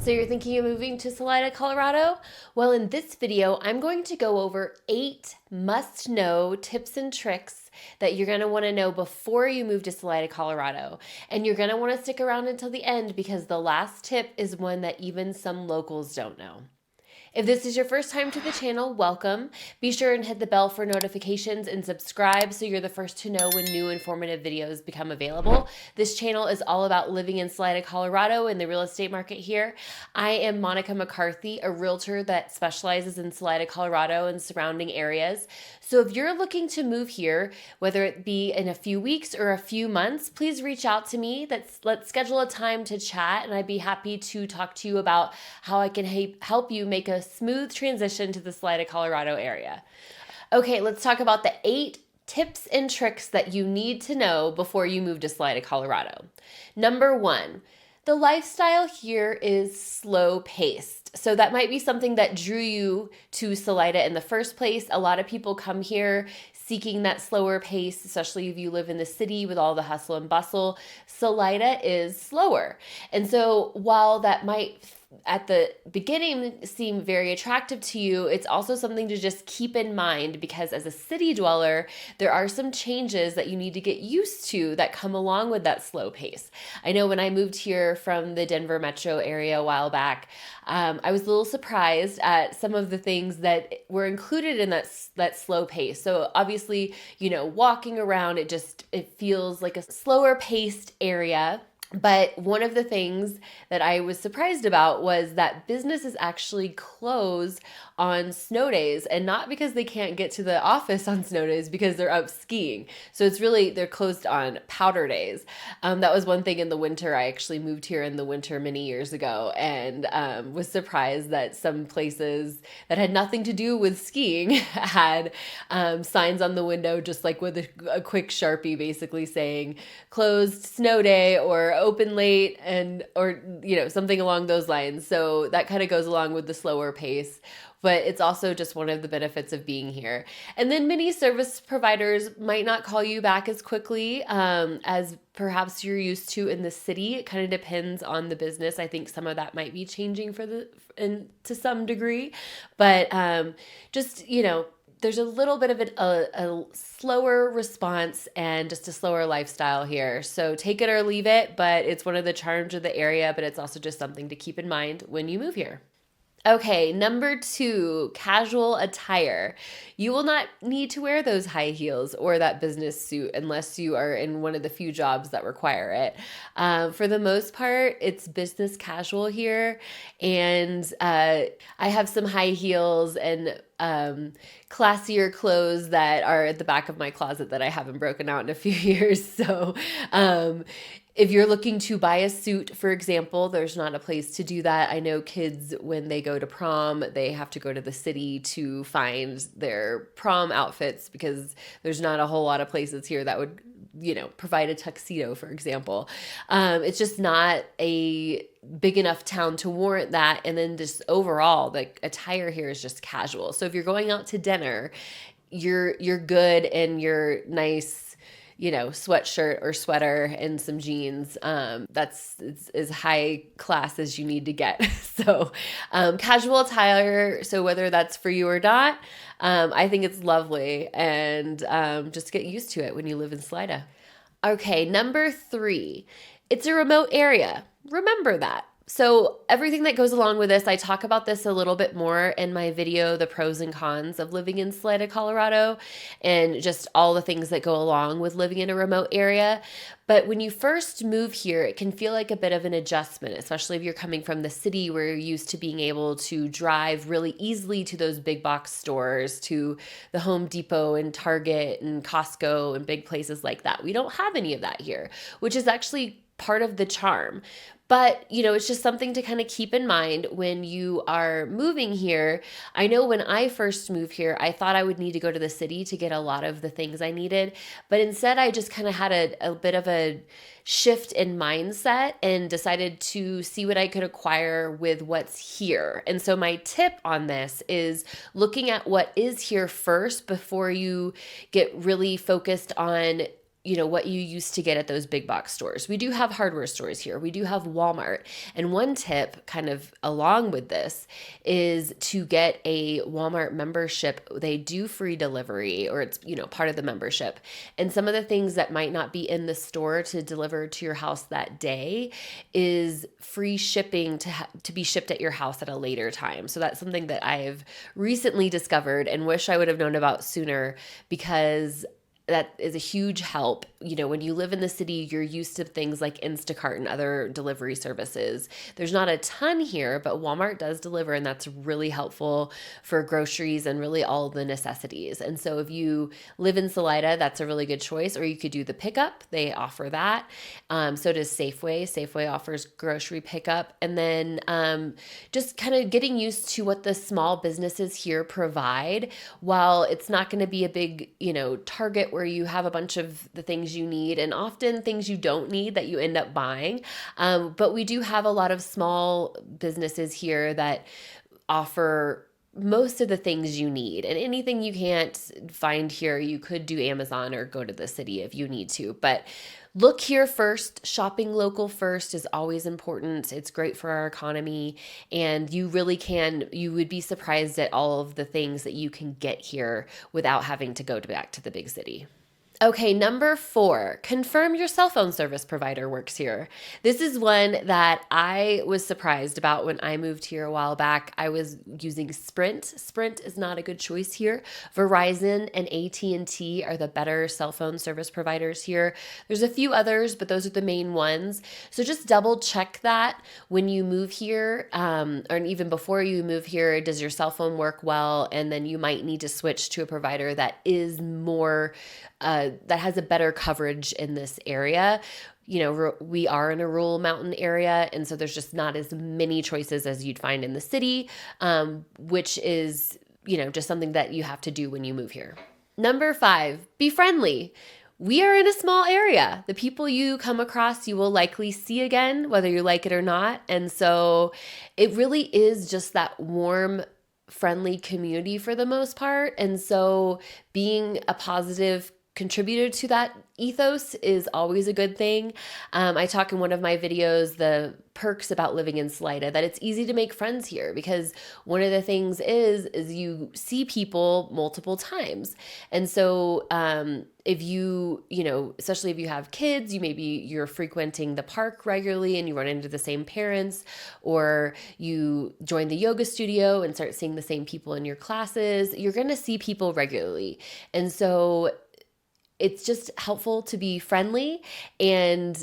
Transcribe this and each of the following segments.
So you're thinking of moving to Salida, Colorado? Well, in this video, I'm going to go over 8 must-know tips and tricks that you're going to want to know before you move to Salida, Colorado. And you're going to want to stick around until the end because the last tip is one that even some locals don't know. If this is your first time to the channel, welcome. Be sure and hit the bell for notifications and subscribe so you're the first to know when new informative videos become available. This channel is all about living in Salida, Colorado and the real estate market here. I am Monica McCarthy, a realtor that specializes in Salida, Colorado and surrounding areas. So if you're looking to move here, whether it be in a few weeks or a few months, please reach out to me. Let's schedule a time to chat and I'd be happy to talk to you about how I can help you make a smooth transition to the Salida, Colorado area. Okay, let's talk about the 8 tips and tricks that you need to know before you move to Salida, Colorado. Number 1, the lifestyle here is slow paced. So that might be something that drew you to Salida in the first place. A lot of people come here seeking that slower pace, especially if you live in the city with all the hustle and bustle. Salida is slower. And so while that might at the beginning seem very attractive to you, it's also something to just keep in mind because as a city dweller, there are some changes that you need to get used to that come along with that slow pace. I know when I moved here from the Denver metro area a while back, I was a little surprised at some of the things that were included in that slow pace. So obviously, walking around, it feels like a slower paced area. But one of the things that I was surprised about was that businesses actually close on snow days, and not because they can't get to the office on snow days, because they're out skiing. So they're closed on powder days. That was one thing in the winter. I actually moved here in the winter many years ago and was surprised that some places that had nothing to do with skiing had signs on the window, just like with a quick Sharpie basically saying closed snow day or open late or something along those lines. So that kind of goes along with the slower pace, but it's also just one of the benefits of being here. And then many service providers might not call you back as quickly as perhaps you're used to in the city. It kind of depends on the business. I think some of that might be changing to some degree, but there's a little bit of a slower response and just a slower lifestyle here. So take it or leave it, but it's one of the charms of the area, but it's also just something to keep in mind when you move here. Okay, number 2, casual attire. You will not need to wear those high heels or that business suit unless you are in one of the few jobs that require it. For the most part, it's business casual here. And I have some high heels and classier clothes that are at the back of my closet that I haven't broken out in a few years. So if you're looking to buy a suit, for example, there's not a place to do that. I know kids, when they go to prom, they have to go to the city to find their prom outfits because there's not a whole lot of places here that would, provide a tuxedo, for example. It's just not a big enough town to warrant that. And then just overall, the attire here is just casual. So if you're going out to dinner, you're good in your nice sweatshirt or sweater and some jeans. That's as high class as you need to get. So casual attire, so whether that's for you or not, I think it's lovely, and just get used to it when you live in Salida. Okay, number 3, it's a remote area. Remember that. So everything that goes along with this, I talk about this a little bit more in my video, the pros and cons of living in Salida, Colorado, and just all the things that go along with living in a remote area. But when you first move here, it can feel like a bit of an adjustment, especially if you're coming from the city where you're used to being able to drive really easily to those big box stores, to the Home Depot and Target and Costco and big places like that. We don't have any of that here, which is actually part of the charm. But, it's just something to kind of keep in mind when you are moving here. I know when I first moved here, I thought I would need to go to the city to get a lot of the things I needed. But instead, I just kind of had a bit of a shift in mindset and decided to see what I could acquire with what's here. And so my tip on this is looking at what is here first before you get really focused on what you used to get at those big box stores. We do have hardware stores here. We do have Walmart. And one tip kind of along with this is to get a Walmart membership. They do free delivery, or it's, part of the membership. And some of the things that might not be in the store to deliver to your house that day is free shipping to be shipped at your house at a later time. So that's something that I've recently discovered and wish I would have known about sooner, because that is a huge help. When you live in the city, you're used to things like Instacart and other delivery services. There's not a ton here, but Walmart does deliver, and that's really helpful for groceries and really all the necessities. And so if you live in Salida, that's a really good choice. Or you could do the pickup. They offer that. So does Safeway. Safeway offers grocery pickup. And then just kind of getting used to what the small businesses here provide. While it's not going to be a big, Target where you have a bunch of the things you need, and often things you don't need that you end up buying. But we do have a lot of small businesses here that offer most of the things you need, and anything you can't find here, you could do Amazon or go to the city if you need to. But look here first. Shopping local first is always important. It's great for our economy, and you would be surprised at all of the things that you can get here without having to go back to the big city. Okay, number 4, confirm your cell phone service provider works here. This is one that I was surprised about when I moved here a while back. I was using Sprint. Sprint is not a good choice here. Verizon and AT&T are the better cell phone service providers here. There's a few others, but those are the main ones. So just double check that when you move here, or even before you move here. Does your cell phone work well? And then you might need to switch to a provider that is more that has a better coverage in this area. We are in a rural mountain area, and so there's just not as many choices as you'd find in the city, which is, just something that you have to do when you move here. Number 5, be friendly. We are in a small area. The people you come across, you will likely see again, whether you like it or not. And so it really is just that warm, friendly community for the most part. And so being a positive contributor to that ethos is always a good thing. I talk in one of my videos, the perks about living in Salida, that it's easy to make friends here, because one of the things is you see people multiple times. And so if you, especially if you have kids, you're frequenting the park regularly and you run into the same parents, or you join the yoga studio and start seeing the same people in your classes, you're going to see people regularly. And so it's just helpful to be friendly, and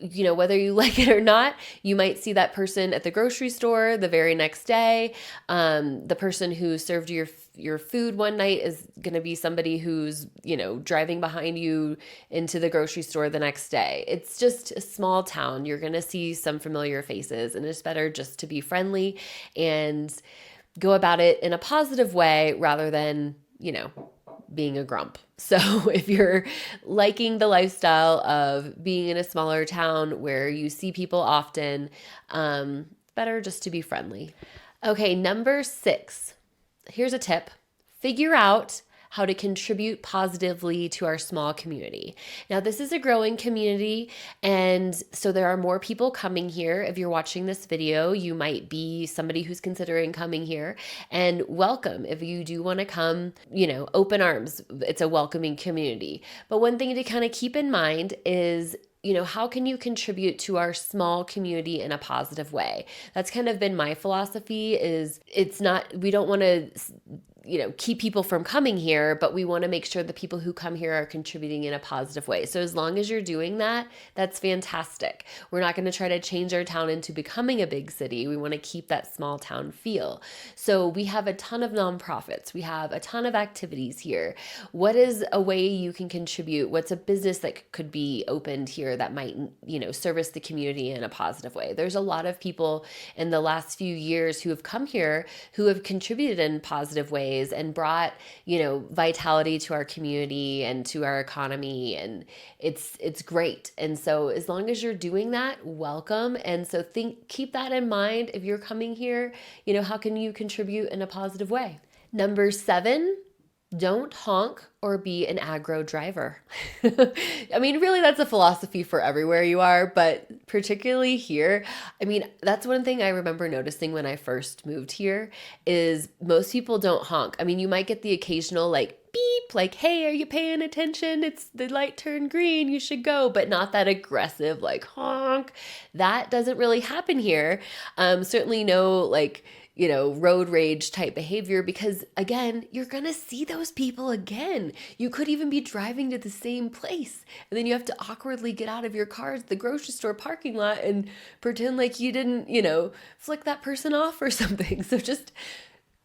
whether you like it or not, you might see that person at the grocery store the very next day. The person who served your food one night is going to be somebody who's, driving behind you into the grocery store the next day. It's just a small town. You're going to see some familiar faces, and it's better just to be friendly and go about it in a positive way rather than, being a grump. So if you're liking the lifestyle of being in a smaller town where you see people often, better just to be friendly. Okay, number 6. Here's a tip. Figure out how to contribute positively to our small community. Now, this is a growing community, and so there are more people coming here. If you're watching this video, you might be somebody who's considering coming here, and welcome. If you do want to come, open arms. It's a welcoming community. But one thing to kind of keep in mind is, how can you contribute to our small community in a positive way? That's kind of been my philosophy. We don't want to keep people from coming here, but we want to make sure the people who come here are contributing in a positive way. So as long as you're doing that, that's fantastic. We're not going to try to change our town into becoming a big city. We want to keep that small town feel. So we have a ton of nonprofits. We have a ton of activities here. What is a way you can contribute? What's a business that could be opened here that might, service the community in a positive way? There's a lot of people in the last few years who have come here who have contributed in positive ways and brought, vitality to our community and to our economy. And it's great. And so as long as you're doing that, welcome. And so keep that in mind. If you're coming here, how can you contribute in a positive way? Number 7, Don't honk or be an aggro driver. I mean, really, that's a philosophy for everywhere you are, but particularly here. I mean, that's one thing I remember noticing when I first moved here is most people don't honk. I mean, you might get the occasional like beep, like, hey, are you paying attention? It's the light turned green, you should go, but not that aggressive, like honk. That doesn't really happen here. Certainly no like road rage type behavior because again, you're gonna see those people again. You could even be driving to the same place and then you have to awkwardly get out of your car at the grocery store parking lot and pretend like you didn't, flick that person off or something. So just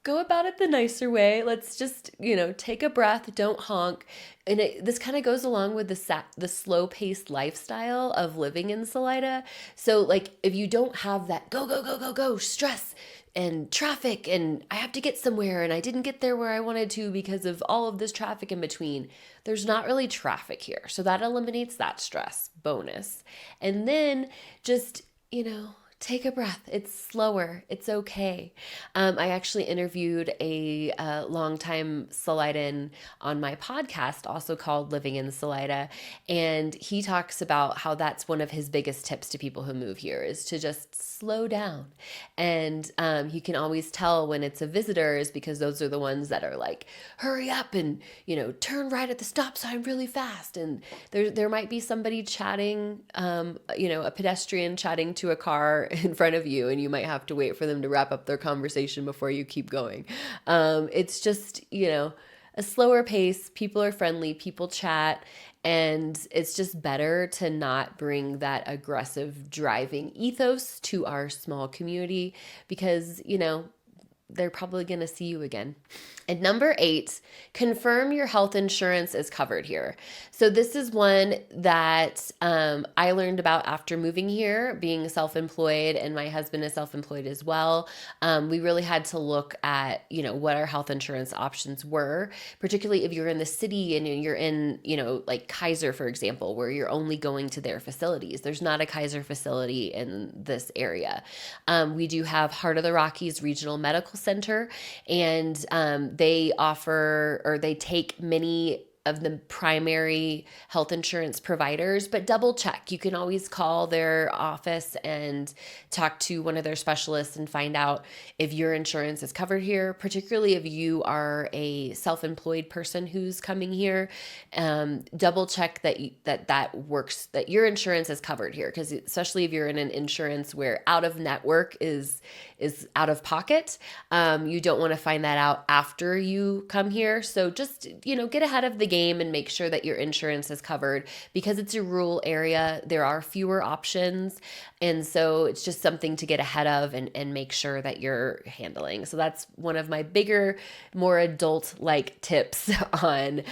go about it the nicer way. Let's just, take a breath, don't honk. And this kind of goes along with the slow-paced lifestyle of living in Salida. So like if you don't have that go, go, go, go, go stress and traffic and I have to get somewhere and I didn't get there where I wanted to because of all of this traffic in between, there's not really traffic here. So that eliminates that stress bonus. And then just, take a breath. It's slower. It's okay. I actually interviewed a longtime Salidan on my podcast, also called Living in Salida. And he talks about how that's one of his biggest tips to people who move here is to just slow down. And you can always tell when it's a visitor is because those are the ones that are like, hurry up and, turn right at the stop sign really fast. And there might be somebody chatting, a pedestrian chatting to a car in front of you and you might have to wait for them to wrap up their conversation before you keep going. It's just, a slower pace. People are friendly, people chat, and it's just better to not bring that aggressive driving ethos to our small community because, they're probably going to see you again. And number 8, confirm your health insurance is covered here. So this is one that I learned about after moving here, being self-employed, and my husband is self-employed as well. We really had to look at, what our health insurance options were, particularly if you're in the city and you're in, like Kaiser, for example, where you're only going to their facilities. There's not a Kaiser facility in this area. We do have Heart of the Rockies Regional Medical Center, and they offer or they take many of the primary health insurance providers, but double check. You can always call their office and talk to one of their specialists and find out if your insurance is covered here, particularly if you are a self-employed person who's coming here. Double check that works, that your insurance is covered here, because especially if you're in an insurance where out of network is out of pocket, you don't want to find that out after you come here. So just, get ahead of the game and make sure that your insurance is covered because it's a rural area. There are fewer options. And so it's just something to get ahead of and make sure that you're handling. So that's one of my bigger, more adult-like tips on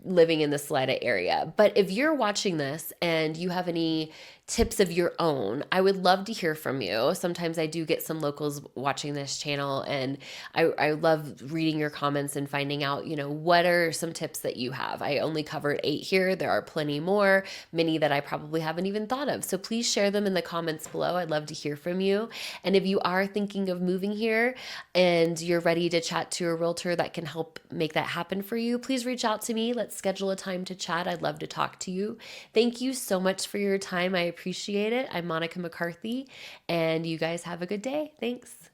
living in the Salida area. But if you're watching this and you have any tips of your own, I would love to hear from you. Sometimes I do get some locals watching this channel and I love reading your comments and finding out, what are some tips that you have. I only covered 8 here. There are plenty more, many that I probably haven't even thought of. So please share them in the comments below. I'd love to hear from you. And if you are thinking of moving here and you're ready to chat to a realtor that can help make that happen for you, please reach out to me. Let's schedule a time to chat. I'd love to talk to you. Thank you so much for your time. I appreciate it. I'm Monica McCarthy, and you guys have a good day. Thanks.